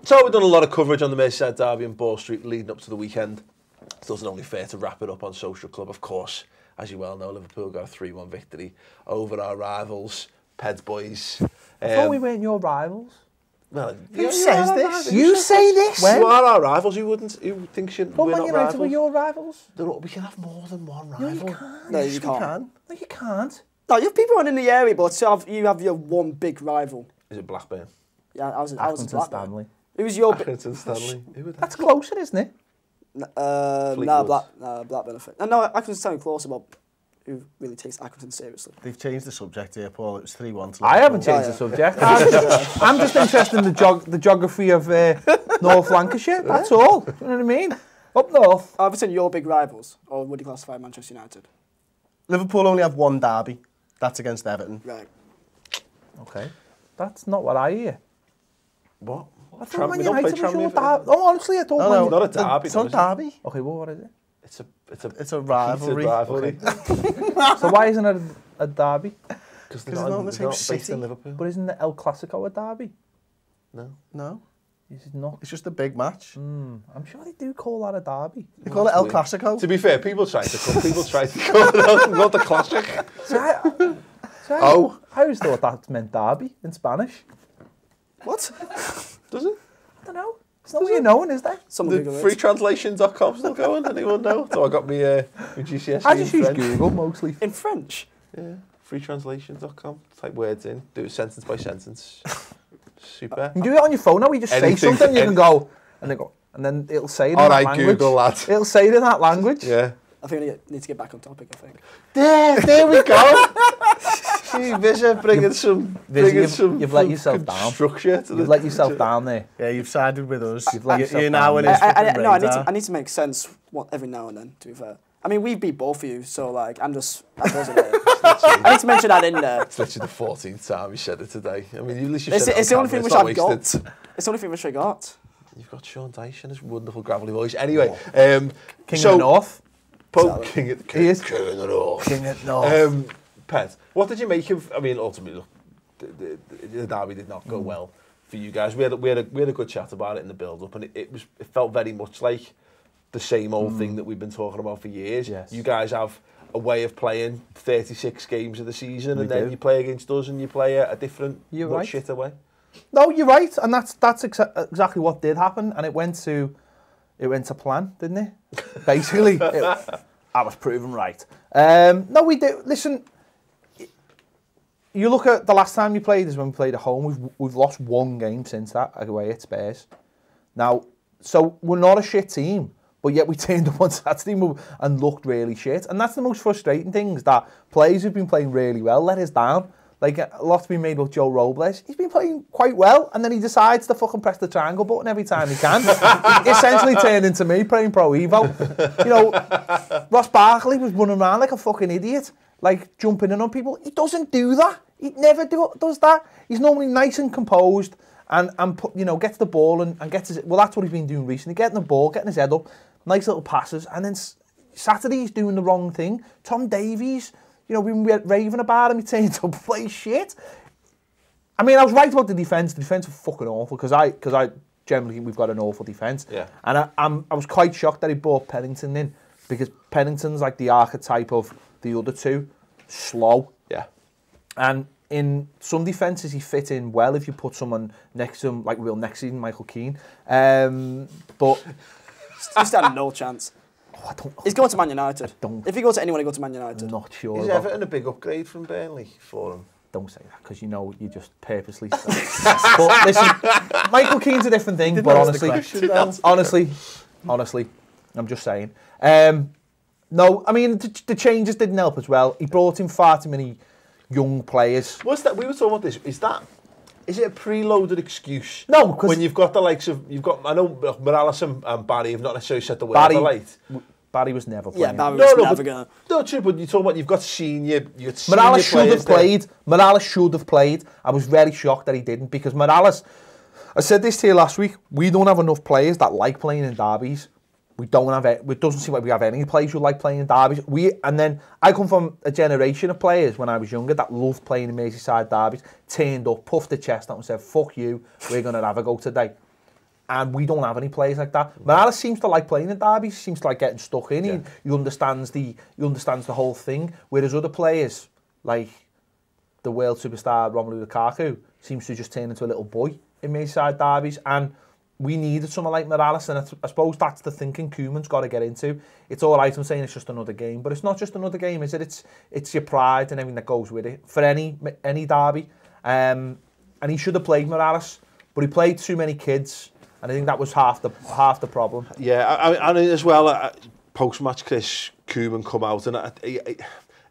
So we've done a lot of coverage on the Merseyside Derby and Ball Street leading up to the weekend. It doesn't only fair to wrap it up on Social Club. Of course, as you well know, Liverpool got a 3-1 victory over our rivals, Peds boys. I thought we weren't your rivals. Well, Who says this? You say this? You are our rivals. Who thinks we're not Man United rivals? were your rivals? We can have more than one rival. No, you can't. No, you can't. No, you can't. No, you have people around in the area, but you have your one big rival. Is it Blackburn? Yeah, I was in Blackburn. Stanley. Who was your... Accrington Stanley. Who would that That's closer, isn't it? Blackburn. No, Accrington Stanley closer, but who really takes Accrington seriously? They've changed the subject here, Paul. It was 3-1 to I haven't changed the subject. I'm just interested in the geography of North Lancashire, that's all. You know what I mean? Up north. I've said your big rivals, or would you classify Manchester United? Liverpool only have one derby. That's against Everton. Right. Okay. That's not what I hear. What? I thought Man We don't play United was your Tranmere. derby. Oh, honestly, I thought No, Not a derby. It's not derby. Okay, well, what is it? It's a rivalry. rivalry. So why isn't it a derby? Because they're not in the same based city. in Liverpool. But isn't the El Clasico a derby? No. Is it not? It's just a big match. I'm sure they do call that a derby. They call it El Clasico. To be fair, people try to call it the classic. I always thought that meant derby in Spanish. What? Does it? I don't know. It's not really known, is there? The freetranslation.com still going? Anyone know? So I got me GCSE I just use French. Google mostly. In French? Yeah, freetranslation.com. Type words in, do it sentence by sentence. Super. You can do it on your phone now. You just say something, you can go, and then it'll say it in that language. Google that. It'll say it in that language. Yeah. I think I need to get back on topic, I think. There we go. See, Vizeh bringing some you've let yourself down. Structure to You've let yourself down there. Yeah, you've sided with us. You've let yourself down. Now I need to make sense every now and then, to be fair. I mean, we beat both of you, so like, I need to mention that in there. It's literally the 14th time you said it today. I mean, at least you It's said it. It's the only thing which I've got. It's the only thing which I got. You've got Sean Dyche and his wonderful gravelly voice. Anyway, King of the North. King of the North. King of the North. Pet, what did you make of? I mean, ultimately, look, the derby did not go well for you guys. We had a good chat about it in the build-up, and it felt very much like the same old thing that we've been talking about for years. Yes. You guys have a way of playing 36 games of the season, and then you play against us, and you play a different, shitter way. No, you're right, and that's exactly what did happen, and it went to plan, didn't it? Basically, I was proven right. No, we did. Listen, you look at the last time you played is when we played at home. We've lost one game since that away at Spurs. Now, so we're not a shit team, but yet we turned up on Saturday and looked really shit. And that's the most frustrating thing, is that players who've been playing really well let us down. Like, a lot's been made with Joe Robles. He's been playing quite well, and then he decides to fucking press the triangle button every time he can. He essentially turned into me playing Pro Evo. You know, Ross Barkley was running around like a fucking idiot, like jumping in on people. He doesn't do that. He never does that. He's normally nice and composed and gets the ball and gets his... Well, that's what he's been doing recently, getting the ball, getting his head up, nice little passes, and then Saturday he's doing the wrong thing. Tom Davies... You know, we were raving about him, he turned up and played shit. I mean, I was right about the defence. The defence was fucking awful, because I generally think we've got an awful defence. Yeah. And I was quite shocked that he brought Pennington in, because Pennington's like the archetype of the other two, slow. Yeah. And in some defences, he fit in well if you put someone next to him, like real next season, Michael Keane. But... He stand no chance. He's going to Man United. If he goes to anyone, he goes to Man United. I'm not sure. Is Everton a big upgrade from Burnley for him? Don't say that, because you know you just purposely. But listen, Michael Keane's a different thing. But honestly, I'm just saying. No, I mean the changes didn't help as well. He brought in far too many young players. What's that? We were talking about this. Is it a preloaded excuse? No, because when you've got the likes of I know Morales and Barry have not necessarily set the way the light. Barry was never playing. Yeah, Barry was never gonna. No, true, but you talk about you've got senior. Morales should have played. Morales should have played. I was very shocked that he didn't, because Morales. I said this to you last week. We don't have enough players that like playing in derbies. We don't have it. It doesn't seem like we have any players who like playing in derbies. And then I come from a generation of players when I was younger that loved playing in Merseyside derbies. Turned up, puffed the chest out, and said, "Fuck you. We're gonna have a go today." And we don't have any players like that. Morales seems to like playing in derbies, seems to like getting stuck in. Yeah. He understands the whole thing. Whereas other players, like the world superstar Romelu Lukaku, seems to just turn into a little boy in Merseyside derbies. And we needed someone like Morales, and I suppose that's the thinking Koeman's got to get into. It's all right, I'm saying it's just another game, but it's not just another game, is it? It's your pride and everything that goes with it for any derby. And he should have played Morales, but he played too many kids. And I think that was half the problem. Yeah, and as well, post-match, Chris Koeman come out and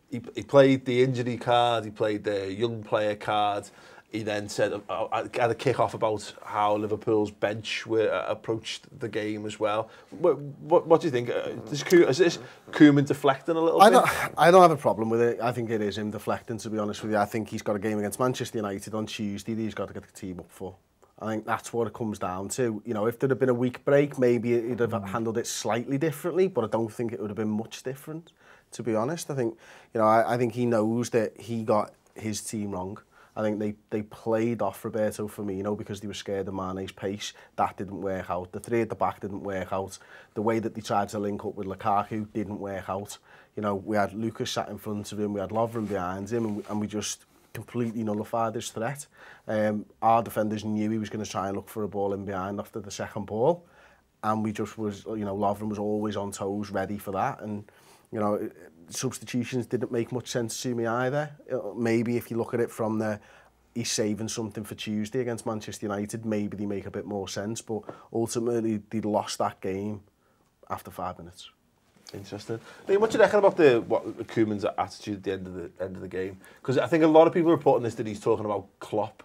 he played the injury card, he played the young player card. He then said, had a kick-off about how Liverpool's bench approached the game as well. What do you think? Is this Koeman deflecting a little bit? I don't have a problem with it. I think it is him deflecting, to be honest with you. I think he's got a game against Manchester United on Tuesday that he's got to get the team up for. I think that's what it comes down to. You know, if there had been a week break, maybe he'd have handled it slightly differently, but I don't think it would have been much different, to be honest. I think, I think he knows that he got his team wrong. I think they played off Roberto Firmino because they were scared of Mane's pace. That didn't work out. The three at the back didn't work out. The way that they tried to link up with Lukaku didn't work out. We had Lucas sat in front of him, we had Lovren behind him, and we just completely nullified his threat. Our defenders knew he was going to try and look for a ball in behind after the second ball, and we just was, Lovren was always on toes, ready for that, and substitutions didn't make much sense to me either. Maybe if you look at it from he's saving something for Tuesday against Manchester United, maybe they make a bit more sense, but ultimately they lost that game after 5 minutes. Interesting. Liam, what do you reckon about Koeman's attitude at the end of the game? Because I think a lot of people are reporting this that he's talking about Klopp,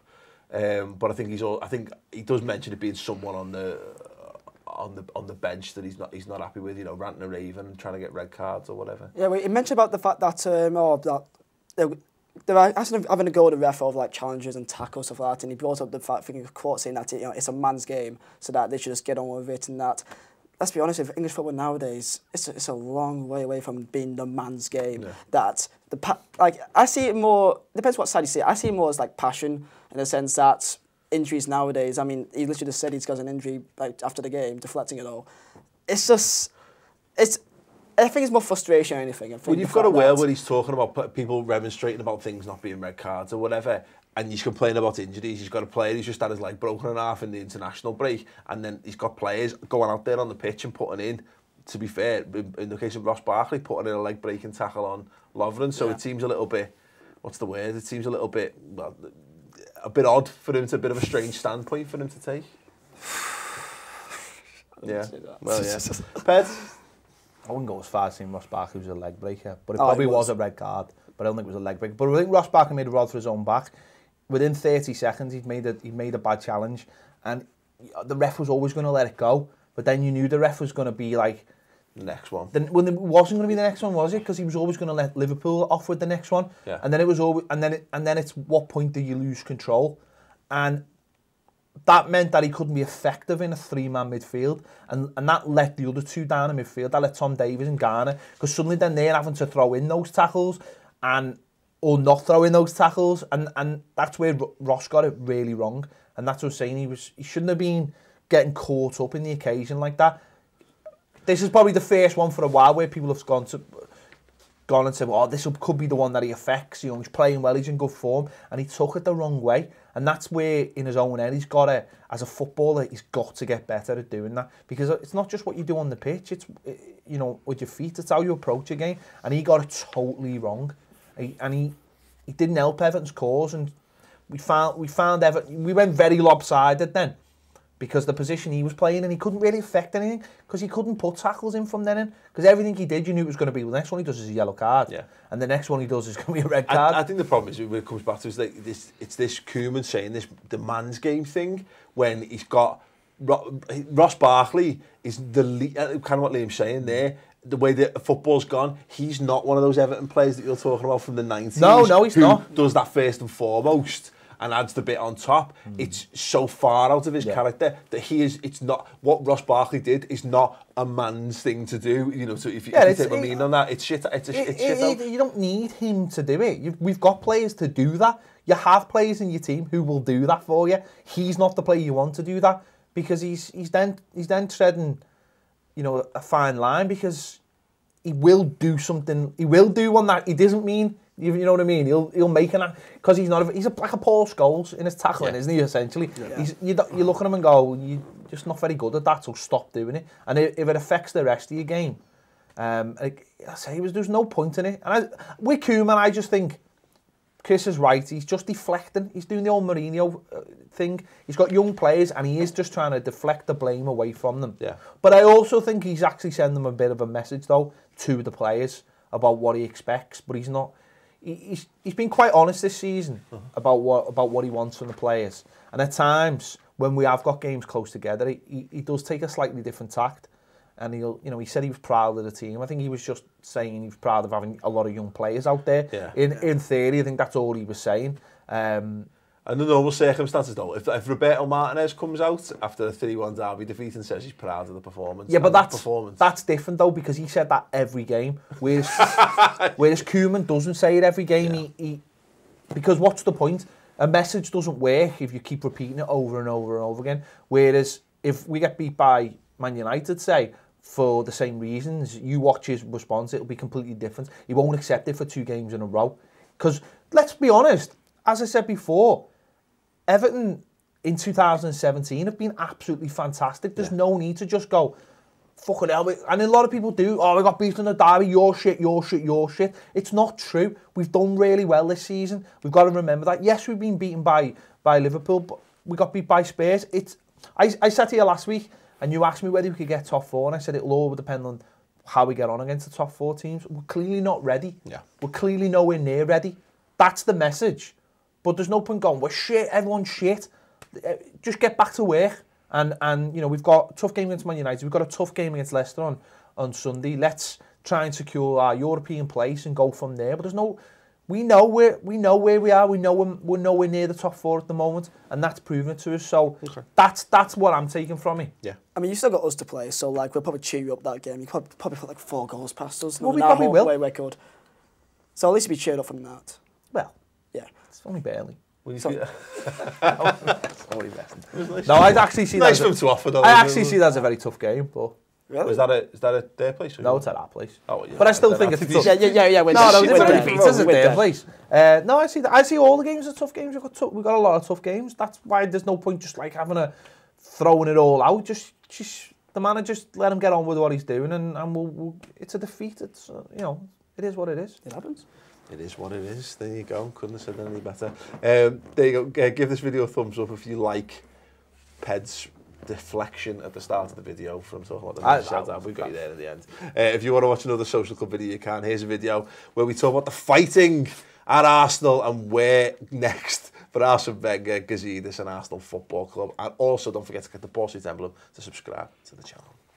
but I think he does mention it being someone on the bench that he's not happy with. Ranting a raven and trying to get red cards or whatever. Yeah, well, he mentioned about the fact that they're actually having a go at the ref of like challenges and tackles stuff like that, and he brought up the fact, thinking of court saying that it's a man's game, so that they should just get on with it, and that. Let's be honest, with English football nowadays, it's a long way away from being the man's game. Yeah. That I see it more. Depends what side you see it. I see it more as like passion, in the sense that injuries nowadays. I mean, he literally just said he's got an injury like after the game, deflecting it all. It's just, I think it's more frustration or anything. Well, you've got to wear when he's talking about people remonstrating about things not being red cards or whatever, and he's complaining about injuries. He's got a player who's just had his leg broken in half in the international break, and then he's got players going out there on the pitch and putting in, to be fair, in the case of Ross Barkley, putting in a leg breaking tackle on Lovren. So It seems a little bit, what's the word? It seems a little bit, a bit odd for him to, a bit of a strange standpoint for him to take. Yeah. Well, yeah. Ped? I wouldn't go as far as saying Ross Barkley was a leg breaker, but it probably was a red card. But I don't think it was a leg breaker. But I think Ross Barkley made a rod for his own back. Within 30 seconds, he'd made a bad challenge, and the ref was always going to let it go. But then you knew the ref was going to be like the next one. When it wasn't going to be the next one, was it? Because he was always going to let Liverpool off with the next one. Yeah. And then it was always, and then it's what point do you lose control? And that meant that he couldn't be effective in a three-man midfield, and that let the other two down in midfield. That let Tom Davies and Garner, because suddenly then they're having to throw in those tackles or not throw in those tackles, and that's where Ross got it really wrong. And that's what I'm saying. He shouldn't have been getting caught up in the occasion like that. This is probably the first one for a while where people have gone and said, "Oh, this could be the one that he affects." He's playing well, he's in good form, and he took it the wrong way. And that's where, in his own head, he's got to, as a footballer, he's got to get better at doing that, because it's not just what you do on the pitch; it's with your feet. It's how you approach a game, and he got it totally wrong. He didn't help Everton's cause, and we found Everton. We went very lopsided then, because the position he was playing, and he couldn't really affect anything because he couldn't put tackles in from then in, because everything he did, you knew it was going to be, well, the next one he does is a yellow card, and the next one he does is going to be a red card. I think the problem is, when it comes back to it's this Koeman saying this, the man's game thing, when he's got Ross Barkley is kind of what Liam's saying there. The way that football's gone, he's not one of those Everton players that you're talking about from the 90s. No, he's not. Does that first and foremost and adds the bit on top. It's so far out of his character that it's not, what Ross Barkley did is not a man's thing to do. So if you take my meaning on that, it's shit. It's shit. You don't need him to do it. We've got players to do that. You have players in your team who will do that for you. He's not the player you want to do that. because he's then treading, you know, a fine line, because he will do something. He will do one that he doesn't mean. You know what I mean? He'll make an, because he's not. He's like a Paul Scholes in his tackling, isn't he? Essentially, you look at him and go, you're just not very good at that. So stop doing it. And if it affects the rest of your game, I say there's no point in it. And with Koeman, I just think Chris is right. He's just deflecting. He's doing the old Mourinho thing. He's got young players, and he is just trying to deflect the blame away from them. Yeah. But I also think he's actually sending them a bit of a message, though, to the players about what he expects. But he's not. He's been quite honest this season about what he wants from the players. And at times, when we have got games close together, he does take a slightly different tact. And he said he was proud of the team. I think he was just saying he was proud of having a lot of young players out there. Yeah. In theory, I think that's all he was saying. Under normal circumstances, though, if Roberto Martinez comes out after a 3-1 Derby defeat and says he's proud of the performance, yeah, but that's different though, because he said that every game. Whereas Koeman doesn't say it every game. Yeah. Because what's the point? A message doesn't work if you keep repeating it over and over and over again. Whereas if we get beat by Man United, say, for the same reasons, you watch his response, it'll be completely different. He won't accept it for 2 games in a row. Because, let's be honest, as I said before, Everton in 2017 have been absolutely fantastic. There's no need to just go, fucking hell. And a lot of people do, we got beaten in the Derby, your shit, your shit, your shit. It's not true. We've done really well this season. We've got to remember that. Yes, we've been beaten by Liverpool, but we got beat by Spurs. I sat here last week, and you asked me whether we could get top 4, and I said it'll all depend on how we get on against the top 4 teams. We're clearly not ready. Yeah. We're clearly nowhere near ready. That's the message. But there's no point going, we're shit, everyone's shit. Just get back to work. And you know, we've got a tough game against Man United. We've got a tough game against Leicester on Sunday. Let's try and secure our European place and go from there. But there's no... We know where we are. We know we're nowhere near the top 4 at the moment, and that's proven it to us. So that's what I'm taking from it. Yeah. I mean, you still got us to play, so like we'll probably cheer you up that game. You probably put like 4 goals past us. Well, we probably will. Way good. So at least you'll be cheered up from that. Well, yeah, it's only barely. Sorry. No, I'd actually see that. Nice for him to offer, though. I actually see that as a very tough game, but. Really? Is that at their place? No, it's at our place. Oh, yeah. But I still think it's a tough. Yeah. No, it's only beat us at their place. No, I see that. I see all the games as tough games. We've got a lot of tough games. That's why there's no point just like throwing it all out. Just the manager, just let him get on with what he's doing, and we'll it's a defeat. It's it is what it is. It happens. It is what it is. There you go. Couldn't have said any better. There you go. Give this video a thumbs up if you like Ped's deflection at the start of the video from talking about the Merseyside Derby. We got you there in the end. If you want to watch another Social Club video, you can. Here's a video where we talk about the fighting at Arsenal and where next for Arsene Wenger, Gazidis and Arsenal Football Club. And also don't forget to get the Ball Street emblem to subscribe to the channel.